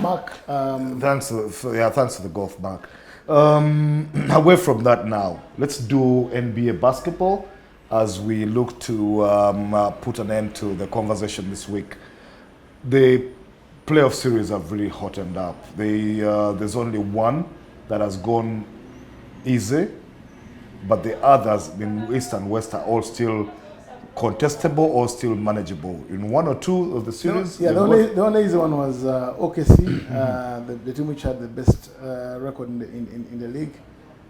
Mark. Thanks for the golf, Mark. Away from that now, let's do NBA basketball as we look to put an end to the conversation this week. The playoff series have really hottened up. There's only one that has gone easy, but the others in East and West are all still contestable or still manageable. In one or two of the series, the only easy one was OKC, the team which had the best record in the league.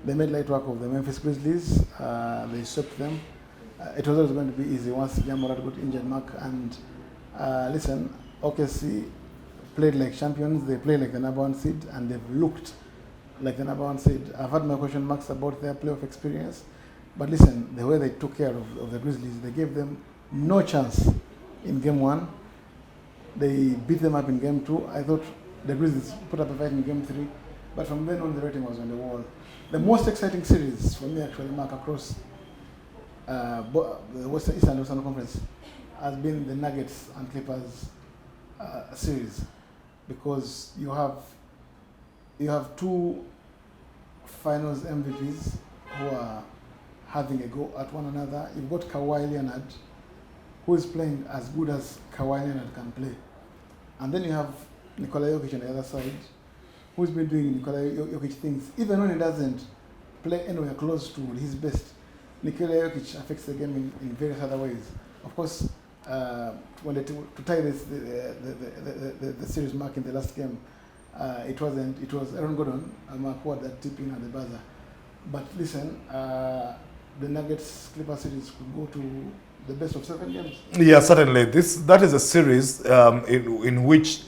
They made light work of the Memphis Grizzlies. They swept them. It was always going to be easy once Jamorat got injured, Mark. And listen, OKC played like champions. They played like the number one seed, and they've looked like the number one seed. I've had my question marks about their playoff experience. But listen, the way they took care of the Grizzlies, they gave them no chance in game one. They beat them up in game two. I thought the Grizzlies put up a fight in game three. But from then on, the rating was on the wall. The most exciting series for me, actually, Mark, across the Western East and Western Conference has been the Nuggets and Clippers series, because you have two Finals MVPs who are having a go at one another. You've got Kawhi Leonard, who is playing as good as Kawhi Leonard can play. And then you have Nikola Jokic on the other side, who's been doing Nikola Jokic things. Even when he doesn't play anywhere close to his best, Nikola Jokic affects the game in various other ways. Of course, when to tie the series, Mark, in the last game, it was Aaron Gordon, Mark, who had that tip in at the buzzer. But listen, the Nuggets Clipper series could go to the best of 7 games. Yeah, certainly. That is a series in which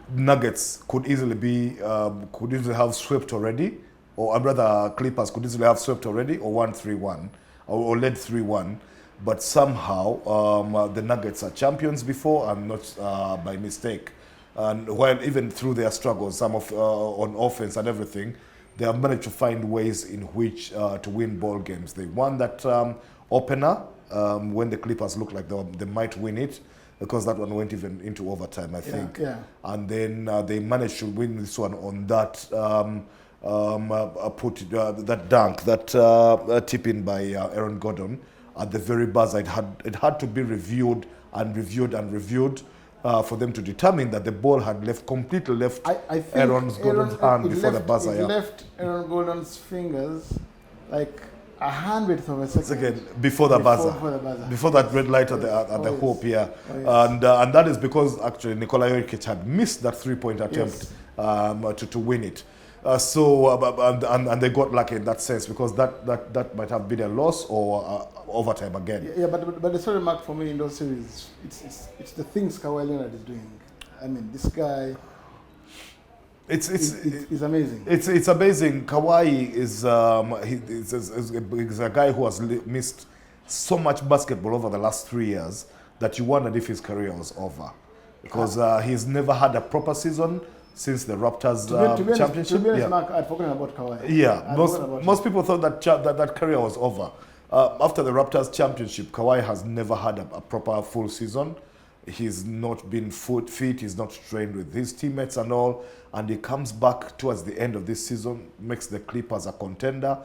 Nuggets could easily have swept already, or rather Clippers could easily have swept already, or won 3-1, or led 3-1. But somehow the Nuggets are champions before, and not by mistake. And while even through their struggles, some of on offense and everything, they have managed to find ways in which to win ball games. They won that opener when the Clippers looked like they might win it, because that one went even into overtime, I think. Yeah. And then they managed to win this one on that that dunk, that tip in by Aaron Gordon at the very buzzer. It had to be reviewed and reviewed and reviewed. For them to determine that the ball had completely left Aaron Gordon's hand before the buzzer. It left Aaron Gordon's fingers like 100th of a second. Again, before the buzzer. Before that red light at the hoop, yeah. Oh, yes. And that is because actually Nikola Jokic had missed that 3-point attempt, yes, to win it. And they got lucky in that sense, because that might have been a loss or overtime again. Yeah, but the story, Mark, for me in those series, it's the things Kawhi Leonard is doing. I mean, this guy, it's amazing. It's amazing. Kawhi is he's a guy who has missed so much basketball over the last 3 years that you wondered if his career was over, because he's never had a proper season since the Raptors championship. To be honest, Mark, I'd forgotten about Kawhi. Yeah, most people thought that career was over. After the Raptors championship, Kawhi has never had a proper full season. He's not been fit, he's not trained with his teammates and all. And he comes back towards the end of this season, makes the Clippers a contender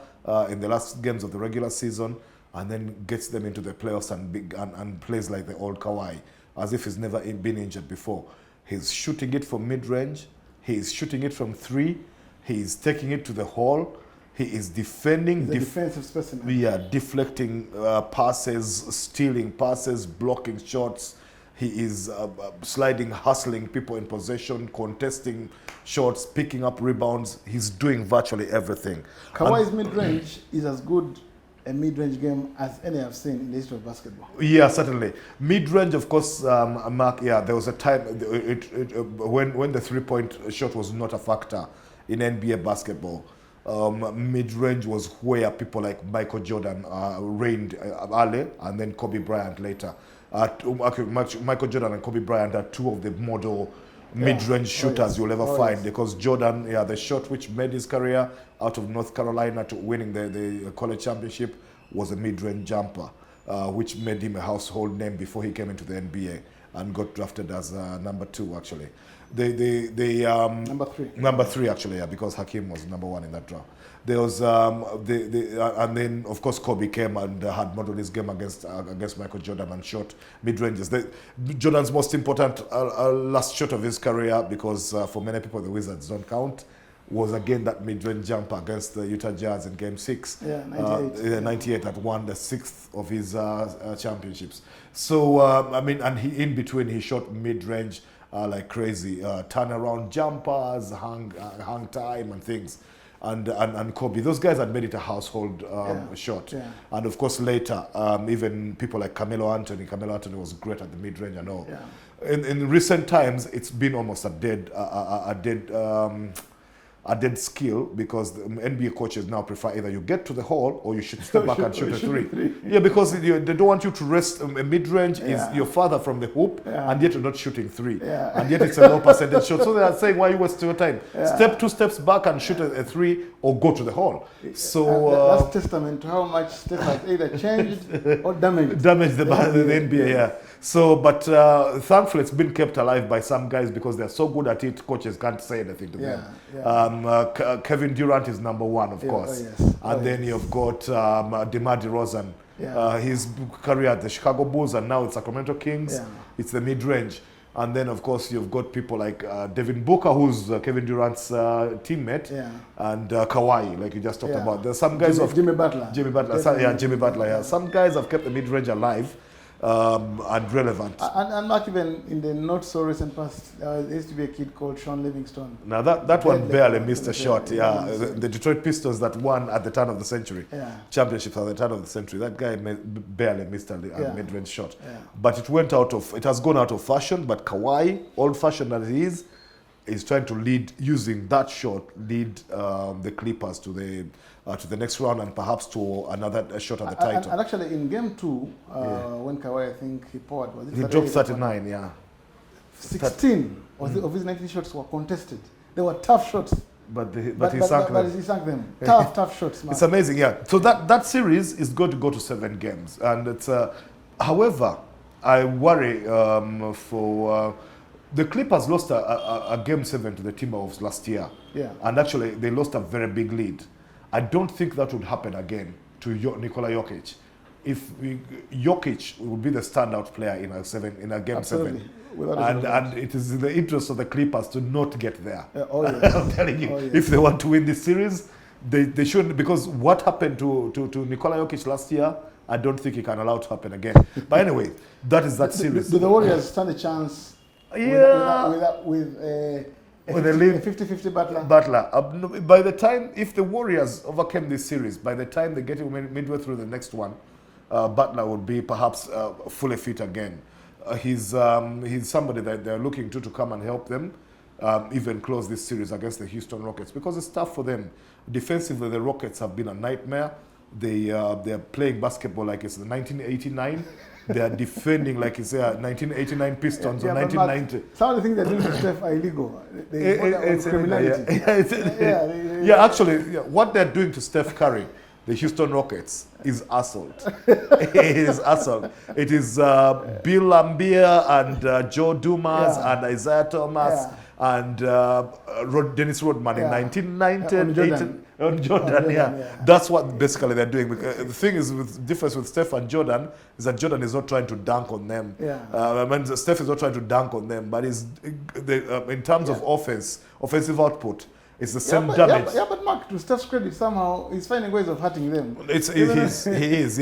in the last games of the regular season, and then gets them into the playoffs and plays like the old Kawhi, as if he's never been injured before. He's shooting it from mid-range. He's shooting it from 3. He's taking it to the hole. He is defending. He's a defensive specimen. Yeah, deflecting passes, stealing passes, blocking shots. He is sliding, hustling people in possession, contesting shots, picking up rebounds. He's doing virtually everything. Kawhi's mid-range is as good a mid-range game as any I've seen in the history of basketball. Yeah, certainly. Mid-range, of course, Mark, yeah, there was a time when the three-point shot was not a factor in NBA basketball. Mid-range was where people like Michael Jordan reigned early, and then Kobe Bryant later. Michael Jordan and Kobe Bryant are two of the model mid-range shooters you'll ever find, because Jordan, the shot which made his career out of North Carolina to winning the college championship was a mid-range jumper, which made him a household name before he came into the NBA and got drafted as number 2, actually. Number 3. Number 3 actually, yeah, because Hakim was number 1 in that draw. There was and then of course Kobe came and had modeled his game against Michael Jordan and shot mid ranges. Jordan's most important last shot of his career, because for many people the Wizards don't count, was again that mid-range jumper against the Utah Jazz in Game 6. Yeah, 98. 98 that won the 6th of his championships. So I mean, and in between he shot mid-range like crazy, turnaround jumpers, hang time and things. And Kobe, those guys had made it a household shot. Yeah. And of course later, even people like Carmelo Anthony was great at the mid-range and all. Yeah. In recent times, it's been almost a dead skill, because the NBA coaches now prefer either you get to the hole or you should step back and shoot a 3. Yeah, because they don't want you to rest. Mid-range is you're farther from the hoop, and yet you're not shooting 3. Yeah. And yet it's a low percentage shot. So they are saying, why you waste your time? Yeah. Step 2 steps back and shoot a 3 or go to the hole. So that's testament to how much Steph has either changed or damaged. Damaged the NBA, yeah. So, but thankfully it's been kept alive by some guys, because they're so good at it, coaches can't say anything to them. Yeah. Kevin Durant is number 1, of course. And then you've got DeMar DeRozan. Yeah. His career at the Chicago Bulls and now it's Sacramento Kings. Yeah. It's the mid-range. And then, of course, you've got people like Devin Booker, who's Kevin Durant's teammate, and Kawhi, like you just talked about. There's some guys Jimmy Butler. Jimmy Butler, yeah. Some guys have kept the mid-range alive. And relevant. And not even in the not so recent past, there used to be a kid called Sean Livingston. Now that one barely missed a shot. Yeah, the Detroit Pistons that won at the turn of the century, championships at the turn of the century. That guy barely missed a mid-range shot. Yeah. But it has gone out of fashion. But Kawhi, old-fashioned as he is trying to using that shot, lead the Clippers to the next round and perhaps to another shot at the title. And actually, in Game 2, when Kawhi, I think he poured, he dropped 39, 16 of his 19 shots were contested. They were tough shots. But he sank them. Tough shots, man. It's amazing, yeah. So that series is going to go to 7 games. And it's, however, I worry for... the Clippers lost a Game 7 to the Timberwolves last year. Yeah. And actually, they lost a very big lead. I don't think that would happen again to Nikola Jokic. If Jokic would be the standout player in a Game 7. And it is in the interest of the Clippers to not get there. I'm telling you, if they want to win this series, they shouldn't, because what happened to Nikola Jokic last year, I don't think he can allow to happen again. But anyway, that is that series. Do the Warriors stand a chance with a 50-50 Butler? By the time, if the Warriors overcame this series, by the time they get midway through the next one, Butler would be perhaps fully fit again. He's somebody that they're looking to come and help them even close this series against the Houston Rockets, because it's tough for them. Defensively, the Rockets have been a nightmare. They're playing basketball like it's 1989. They are defending like it's 1989 Pistons or 1990. Some of the things they're doing to Steph are illegal. It's criminality. Actually, what they're doing to Steph Curry, the Houston Rockets, is assault. It is assault. It is Bill Laimbeer and Joe Dumas and Isaiah Thomas and Dennis Rodman in 1990. On Jordan, That's what basically they're doing. The thing is, the difference with Steph and Jordan is that Jordan is not trying to dunk on them. Steph is not trying to dunk on them, but in terms of offensive output, it's the same damage. But Mark, to Steph's credit, somehow he's finding ways of hurting them. He is,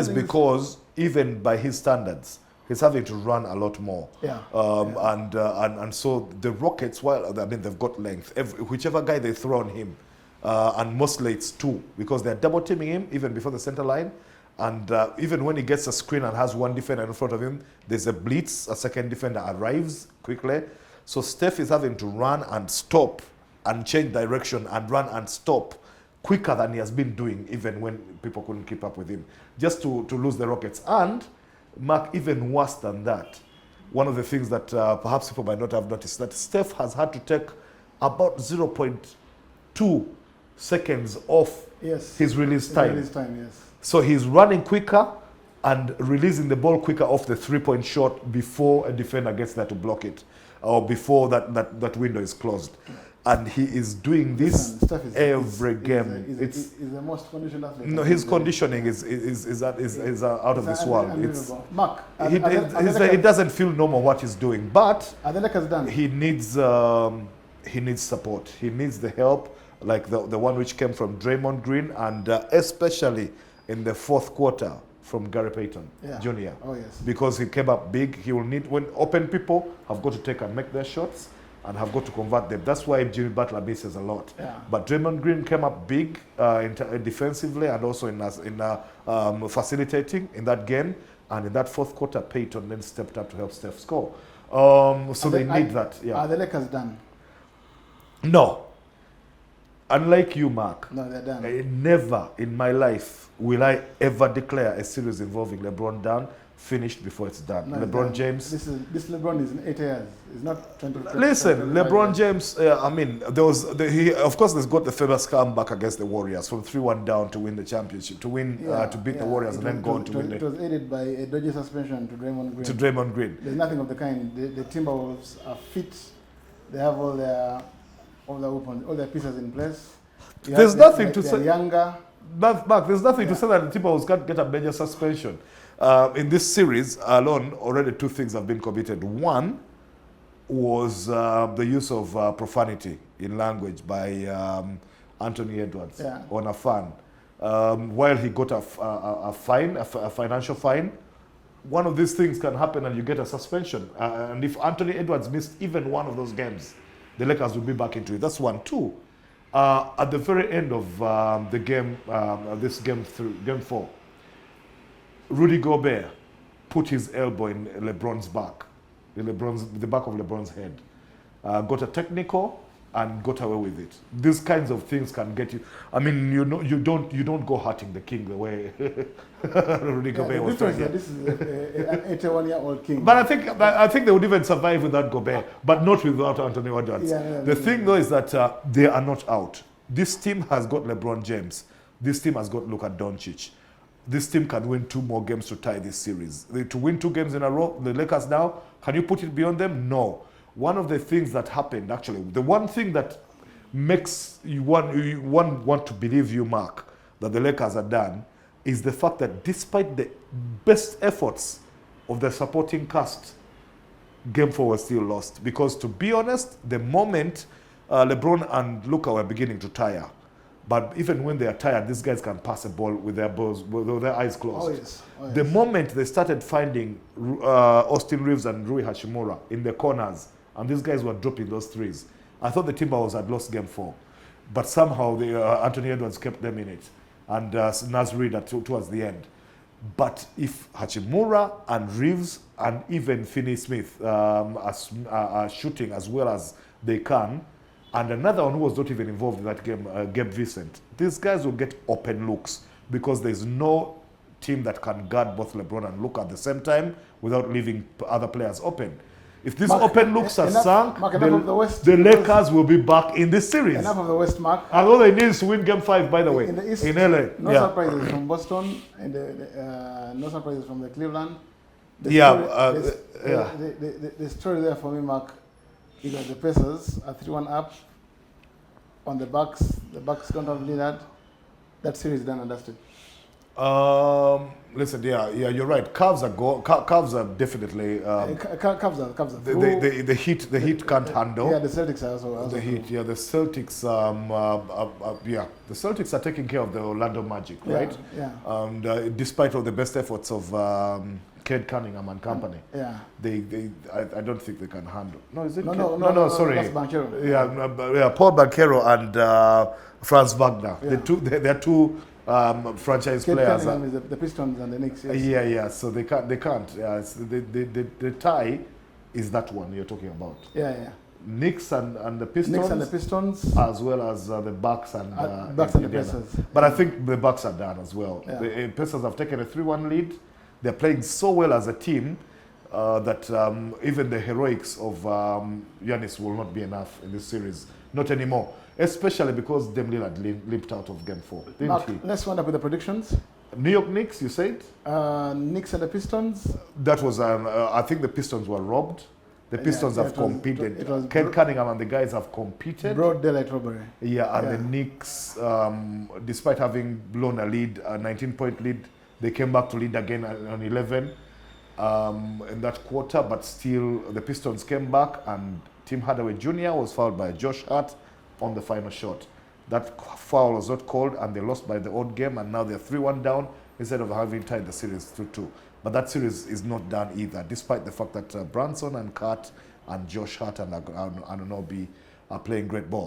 because even by his standards, he's having to run a lot more. And so the Rockets, they've got length. Whichever guy they throw on him, and mostly it's 2, because they're double teaming him even before the center line. And even when he gets a screen and has one defender in front of him, there's a blitz, a second defender arrives quickly. So Steph is having to run and stop and change direction and run and stop quicker than he has been doing, even when people couldn't keep up with him, just to lose the Rockets. And Mark, even worse than that, one of the things that perhaps people might not have noticed, that Steph has had to take about 0.2 seconds off his release time. So he's running quicker and releasing the ball quicker off the 3-point shot before a defender gets there to block it. or before that window is closed. And he is doing this every game. He's the most conditioned athlete. No, his conditioning is out of this world. Mark, It doesn't feel normal what he's doing, but are the Lakers done? he needs support. He needs the help, like the one which came from Draymond Green, and especially in the fourth quarter from Gary Payton Jr. Oh yes. Because he came up big. He will need, when open people have got to take and make their shots and have got to convert them. That's why Jimmy Butler misses a lot. Yeah. But Draymond Green came up big defensively and also in facilitating in that game. And in that fourth quarter, Payton then stepped up to help Steph score. So they need that. Yeah. Are the Lakers done? No. Unlike you, Mark. No, they're done. Never in my life will I ever declare a series involving LeBron done, finished before it's done. No, LeBron James. This LeBron is in 8 years. It's not 20. Listen, LeBron James. I mean, there was he. Of course, there's got the famous comeback against the Warriors from 3-1 down to win the championship, to beat the Warriors and then go on to win. It was aided by a dodgy suspension to Draymond Green. There's nothing of the kind. The Timberwolves are fit. They have all their weapons, all their pieces in place. There's nothing to say. Younger. Mark, there's nothing to say that the Timberwolves can't get a major suspension. In this series alone, already 2 things have been committed. One was the use of profanity in language by Anthony Edwards on a fan. While he got a fine, a financial fine, one of these things can happen and you get a suspension. And if Anthony Edwards missed even one of those games, the Lakers will be back into it. That's 1. 2, at the very end of the game, this game 4, Rudy Gobert put his elbow in LeBron's back, the back of LeBron's head, got a technical and got away with it. These kinds of things can get you. I mean, you don't go hurting the king the way Rudy Gobert was trying. This is an 81-year-old king. But I think they would even survive without Gobert, but not without Anthony Edwards. The thing though is that they are not out. This team has got LeBron James. This team has got Luka Doncic. This team can win 2 more games to tie this series. To win 2 games in a row, the Lakers now, can you put it beyond them? No. One of the things that happened, actually, the one thing that makes you want to believe you, Mark, that the Lakers are done, is the fact that despite the best efforts of the supporting cast, Game 4 was still lost. Because to be honest, the moment LeBron and Luka were beginning to tire, but even when they are tired, these guys can pass a ball with their eyes closed. Oh, yes. The moment they started finding Austin Reeves and Rui Hachimura in the corners, and these guys were dropping those threes, I thought the Timberwolves had lost Game 4. But somehow Anthony Edwards kept them in it, and Naz Reid towards the end. But if Hachimura and Reeves and even Finney-Smith are shooting as well as they can, and another one who was not even involved in that game, Gabe Vincent, these guys will get open looks because there's no team that can guard both LeBron and Luka at the same time without leaving other players open. If these open looks are sunk, the Lakers will be back in this series. Enough of the West, Mark. And all they need is to win Game 5, by the way, in the East, in LA. No surprises from Boston, and no surprises from the Cleveland. The story there for me, Mark, is that the Pacers are 3-1 up on the Bucks. The Bucks don't have Lillard. That series is done and dusted. Listen, you're right. Cavs are definitely. Cavs are. The Heat can't handle. Yeah, the Celtics are also the Heat. Yeah, the Celtics. The Celtics are taking care of the Orlando Magic, right? Yeah. And despite all the best efforts of Cade Cunningham and company, I don't think they can handle. No, is it? No. Sorry. That's Banchero. Yeah, Paul Banchero and Franz Wagner. Yeah. They're two franchise Cade players. Cunningham is the Pistons and the Knicks. Yes. Yeah. So they can't. Yeah, the tie is that one you're talking about. Yeah. Knicks and the Pistons. Knicks and the Pistons, as well as the Bucks and the Pacers. But I think the Bucks are done as well. Yeah. The Pacers have taken a 3-1 lead. They're playing so well as a team that even the heroics of Giannis will not be enough in this series. Not anymore. Especially because Dame Lillard limped out of Game 4, didn't he? Let's wind up with the predictions. New York Knicks, you said? Knicks and the Pistons. That was, I think the Pistons were robbed. The Pistons Yeah, have it was- competed. it was Ken Cunningham and the guys have competed. Broad daylight robbery. Yeah, and Yeah. the Knicks, despite having blown a lead, a 19-point lead, they came back to lead again on 11 in that quarter, but still the Pistons came back and Tim Hardaway Jr. was fouled by Josh Hart on the final shot. That foul was not called and they lost by the odd game, and now they're 3-1 down instead of having tied the series 2-2. But that series is not done either, despite the fact that Branson and Kat and Josh Hart and Anunoby are playing great ball.